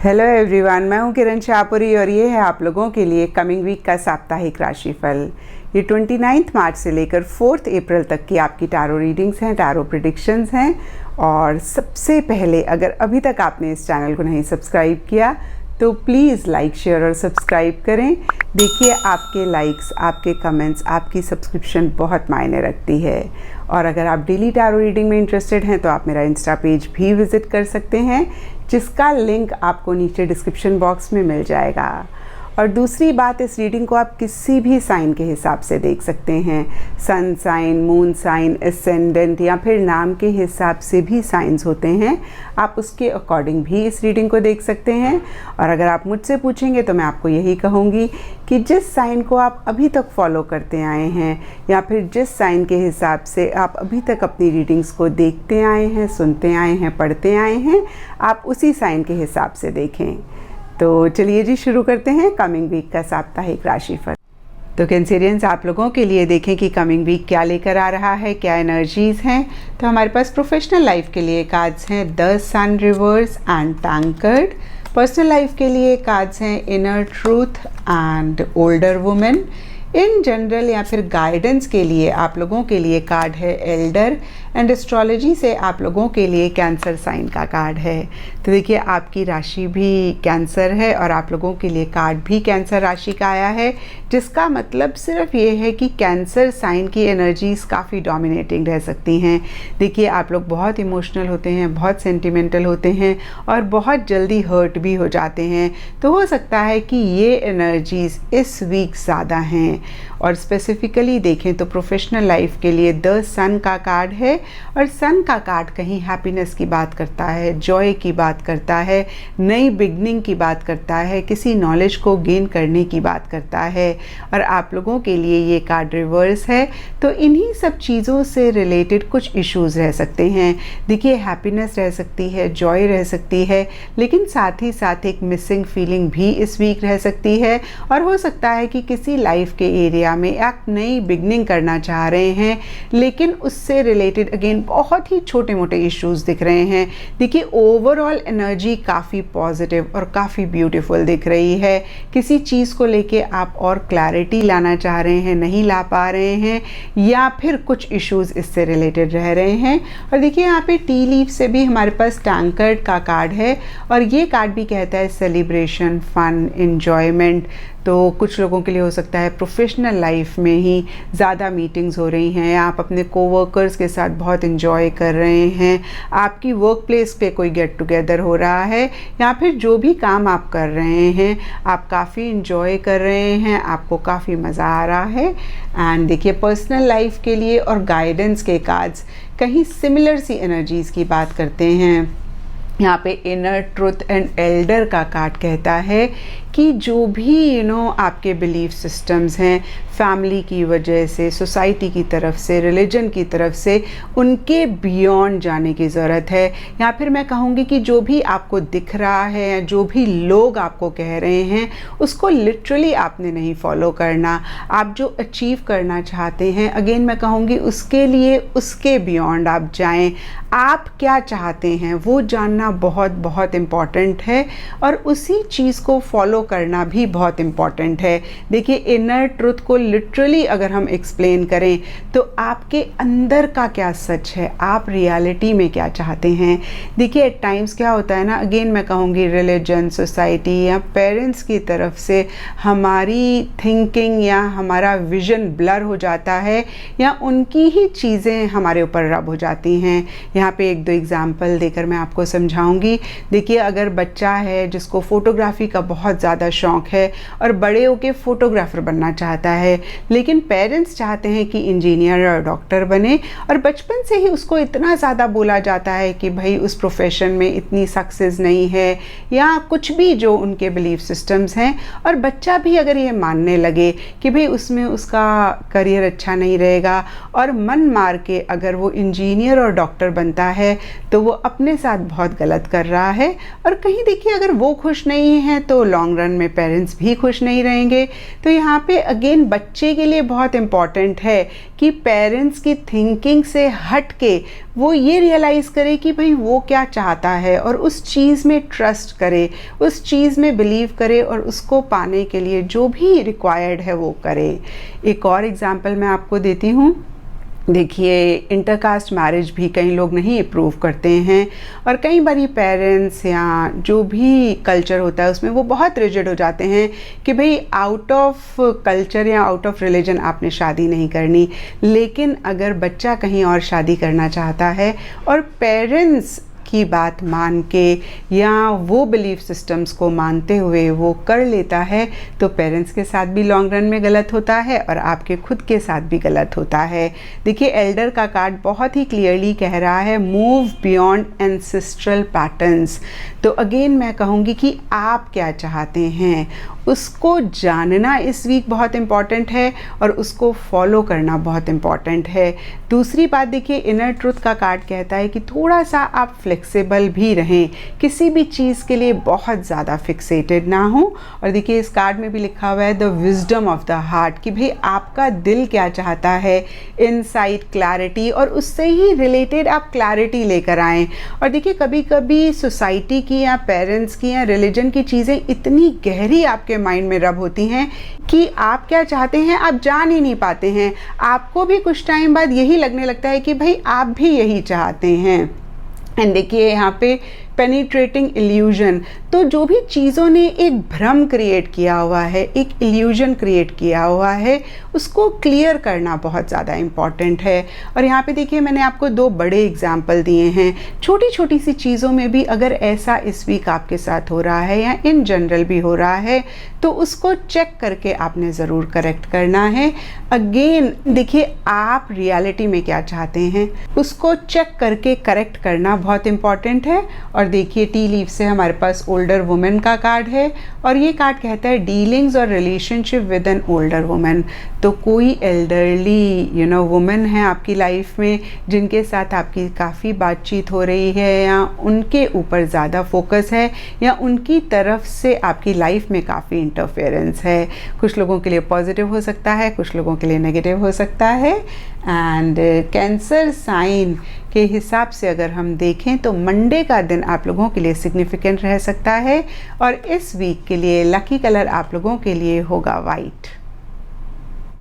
Hello everyone, मैं हूं किरण शाहपुरी और ये है आप लोगों के लिए कमिंग वीक का साप्ताहिक राशिफल। ये 29 मार्च से लेकर 4 अप्रैल तक की आपकी टैरो रीडिंग्स हैं, टैरो प्रेडिक्शंस हैं। और सबसे पहले अगर अभी तक आपने इस चैनल को नहीं सब्सक्राइब किया तो प्लीज़ लाइक, शेयर और सब्सक्राइब करें। देखिए, आपके लाइक्स, आपके कमेंट्स, आपकी सब्सक्रिप्शन बहुत मायने रखती है। और अगर आप डेली टैरो रीडिंग में इंटरेस्टेड हैं तो आप मेरा इंस्टा पेज भी विज़िट कर सकते हैं, जिसका लिंक आपको नीचे डिस्क्रिप्शन बॉक्स में मिल जाएगा। और दूसरी बात, इस रीडिंग को आप किसी भी साइन के हिसाब से देख सकते हैं। Sun sign, moon sign, ascendant या फिर नाम के हिसाब से भी साइंस होते हैं। आप उसके अकॉर्डिंग भी इस रीडिंग को देख सकते हैं। और अगर आप मुझसे पूछेंगे तो मैं आपको यही कहूँगी कि जिस साइन को आप अभी तक फॉलो करते आए हैं या फिर जिस साइन के हिसाब से आप अभी तक अपनी रीडिंग्स को देखते आए हैं, सुनते आए हैं, पढ़ते आए हैं, आप उसी साइन के हिसाब से देखें। तो चलिए जी, शुरू करते हैं कमिंग वीक का साप्ताहिक राशिफल। तो कैंसेरियंस, आप लोगों के लिए देखें कि कमिंग वीक क्या लेकर आ रहा है, क्या एनर्जीज हैं। तो हमारे पास प्रोफेशनल लाइफ के लिए कार्ड्स हैं the sun, reverse and tankard. Personal life के लिए कार्ड्स हैं inner truth and older women. In general या फिर गाइडेंस के लिए आप लोगों के लिए कार्ड है एल्डर। एंड एस्ट्रोलॉजी से आप लोगों के लिए कैंसर साइन का कार्ड है। तो देखिए, आपकी राशि भी कैंसर है और आप लोगों के लिए कार्ड भी कैंसर राशि का आया है, जिसका मतलब सिर्फ ये है कि कैंसर साइन की एनर्जीज काफ़ी डोमिनेटिंग रह सकती हैं। देखिए, आप लोग बहुत इमोशनल होते हैं, बहुत सेंटिमेंटल होते हैं और बहुत जल्दी हर्ट भी हो जाते हैं। तो हो सकता है कि ये एनर्जीज इस वीक ज़्यादा हैं। और स्पेसिफिकली देखें तो प्रोफेशनल लाइफ के लिए द सन का कार्ड है। और सन का कार्ड कहीं हैप्पीनेस की बात करता है, जॉय की बात करता है, नई बिगनिंग की बात करता है, किसी नॉलेज को गेन करने की बात करता है। और आप लोगों के लिए ये कार्ड रिवर्स है, तो इन्हीं सब चीज़ों से रिलेटेड कुछ इश्यूज रह सकते हैं। देखिए, हैप्पीनेस रह सकती है, जॉय रह सकती है, लेकिन साथ ही साथ एक मिसिंग फीलिंग भी इस वीक रह सकती है। और हो सकता है कि किसी लाइफ के एरिया में एक नई बिगनिंग करना चाह रहे हैं, लेकिन उससे रिलेटेड अगेन बहुत ही छोटे मोटे इश्यूज दिख रहे हैं। देखिए, ओवरऑल एनर्जी काफ़ी पॉजिटिव और काफ़ी ब्यूटीफुल दिख रही है। किसी चीज़ को लेके आप और क्लैरिटी लाना चाह रहे हैं, नहीं ला पा रहे हैं, या फिर कुछ इश्यूज इससे रिलेटेड रह रहे हैं। और देखिए, यहाँ पे टी लीफ से भी हमारे पास टैंकर्ड का कार्ड है और ये कार्ड भी कहता है सेलिब्रेशन, फन, एन्जॉयमेंट। तो कुछ लोगों के लिए हो सकता है प्रोफेशनल लाइफ में ही ज़्यादा मीटिंग्स हो रही हैं, आप अपने कोवर्कर्स के साथ बहुत इन्जॉय कर रहे हैं, आपकी वर्क प्लेस पे कोई गेट टुगेदर हो रहा है, या फिर जो भी काम आप कर रहे हैं आप काफ़ी इन्जॉय कर रहे हैं, आपको काफ़ी मज़ा आ रहा है। एंड देखिए, पर्सनल लाइफ के लिए और गाइडेंस के कार्ड्स कहीं सिमिलर सी एनर्जीज़ की बात करते हैं। यहाँ पे इनर ट्रुथ एंड एल्डर का कार्ड कहता है कि जो भी आपके बिलीफ सिस्टम्स हैं, फैमिली की वजह से, सोसाइटी की तरफ से, रिलीजन की तरफ से, उनके बियॉन्ड जाने की ज़रूरत है। या फिर मैं कहूँगी कि जो भी आपको दिख रहा है या जो भी लोग आपको कह रहे हैं, उसको लिटरली आपने नहीं फॉलो करना। आप जो अचीव करना चाहते हैं, अगेन मैं कहूँगी उसके लिए उसके बियॉन्ड आप जाएं। आप क्या चाहते हैं वो जानना बहुत बहुत इम्पॉर्टेंट है और उसी चीज़ को फॉलो करना भी बहुत इम्पॉर्टेंट है। देखिए, इनर ट्रुथ को लिटरली अगर हम एक्सप्लेन करें तो आपके अंदर का क्या सच है, आप रियलिटी में क्या चाहते हैं। देखिए, एट टाइम्स क्या होता है ना, अगेन मैं कहूँगी रिलीजन, सोसाइटी या पेरेंट्स की तरफ से हमारी थिंकिंग या हमारा विजन ब्लर हो जाता है या उनकी ही चीज़ें हमारे ऊपर रब हो जाती हैं। यहाँ पे एक दो एग्जाम्पल देकर मैं आपको समझाऊंगी। देखिए, अगर बच्चा है जिसको फोटोग्राफी का बहुत ज़्यादा शौक़ है और बड़े होके फोटोग्राफर बनना चाहता है, लेकिन पेरेंट्स चाहते हैं कि इंजीनियर और डॉक्टर बने, और बचपन से ही उसको इतना ज़्यादा बोला जाता है कि भाई उस प्रोफेशन में इतनी सक्सेस नहीं है या कुछ भी जो उनके बिलीफ सिस्टम्स हैं, और बच्चा भी अगर ये मानने लगे कि भाई उसमें उसका करियर अच्छा नहीं रहेगा और मन मार के अगर वो इंजीनियर और डॉक्टर बनता है तो वो अपने साथ बहुत गलत कर रहा है। और कहीं देखिए, अगर वो खुश नहीं है तो लॉन्ग रन में पेरेंट्स भी खुश नहीं रहेंगे। तो यहाँ पे अगेन बच्चे के लिए बहुत इम्पॉर्टेंट है कि पेरेंट्स की थिंकिंग से हट के वो ये रियलाइज़ करे कि भाई वो क्या चाहता है और उस चीज़ में ट्रस्ट करे, उस चीज़ में बिलीव करे और उसको पाने के लिए जो भी रिक्वायर्ड है वो करे। एक और एग्जांपल मैं आपको देती हूँ। देखिए, इंटरकास्ट मैरिज भी कई लोग नहीं अप्रूव करते हैं और कई बारी पेरेंट्स या जो भी कल्चर होता है उसमें वो बहुत रिजिड हो जाते हैं कि भाई आउट ऑफ कल्चर या आउट ऑफ रिलीजन आपने शादी नहीं करनी। लेकिन अगर बच्चा कहीं और शादी करना चाहता है और पेरेंट्स की बात मान के या वो बिलीफ सिस्टम्स को मानते हुए वो कर लेता है तो पेरेंट्स के साथ भी लॉन्ग रन में गलत होता है और आपके खुद के साथ भी गलत होता है। देखिए, एल्डर का कार्ड बहुत ही क्लियरली कह रहा है मूव बियॉन्ड एंसेस्ट्रल पैटर्न्स। तो अगेन मैं कहूँगी कि आप क्या चाहते हैं उसको जानना इस वीक बहुत इम्पॉर्टेंट है और उसको फॉलो करना बहुत इम्पॉर्टेंट है। दूसरी बात, देखिए, इनर ट्रुथ का कार्ड कहता है कि थोड़ा सा आप फ्लेक्सिबल भी रहें, किसी भी चीज़ के लिए बहुत ज़्यादा फिक्सेटेड ना हो। और देखिए, इस कार्ड में भी लिखा हुआ है the wisdom of the heart, कि भाई आपका दिल क्या चाहता है, इनसाइट, क्लैरिटी, और उससे ही रिलेटेड आप क्लैरिटी लेकर आएँ। और देखिए, कभी कभी सोसाइटी की या पेरेंट्स की या रिलीजन की चीज़ें इतनी गहरी आपके माइंड में रब होती हैं कि आप क्या चाहते हैं आप जान ही नहीं पाते हैं। आपको भी कुछ टाइम बाद यही लगने लगता है कि भाई आप भी यही चाहते हैं। एंड देखिए, यहाँ पे पेनिट्रेटिंग इल्यूजन, तो जो भी चीज़ों ने एक भ्रम क्रिएट किया हुआ है, एक इल्यूजन क्रिएट किया हुआ है, उसको क्लियर करना बहुत ज़्यादा इम्पॉर्टेंट है। और यहाँ पे देखिए, मैंने आपको दो बड़े एग्जाम्पल दिए हैं। छोटी छोटी सी चीज़ों में भी अगर ऐसा इस वीक आपके साथ हो रहा है या इन जनरल भी हो रहा है तो उसको चेक करके आपने ज़रूर करेक्ट करना है। अगेन देखिए, आप रियलिटी में क्या चाहते हैं उसको चेक करके करेक्ट करना बहुत इम्पॉर्टेंट है। और देखिए, टी लीफ से हमारे पास ओल्डर वुमेन का कार्ड है और ये कार्ड कहता है डीलिंग्स और relationship with an older women. तो कोई एल्डरली वुमेन है आपकी लाइफ में जिनके साथ आपकी काफ़ी बातचीत हो रही है या उनके ऊपर ज़्यादा फोकस है या उनकी तरफ से आपकी लाइफ में काफ़ी इंटरफेरेंस है। कुछ लोगों के लिए पॉजिटिव हो सकता है, कुछ लोगों के लिए नेगेटिव हो सकता है। एंड कैंसर साइन के हिसाब से अगर हम देखें तो मंडे का दिन आप लोगों के लिए सिग्निफिकेंट रह सकता है और इस वीक के लिए लकी कलर आप लोगों के लिए होगा वाइट।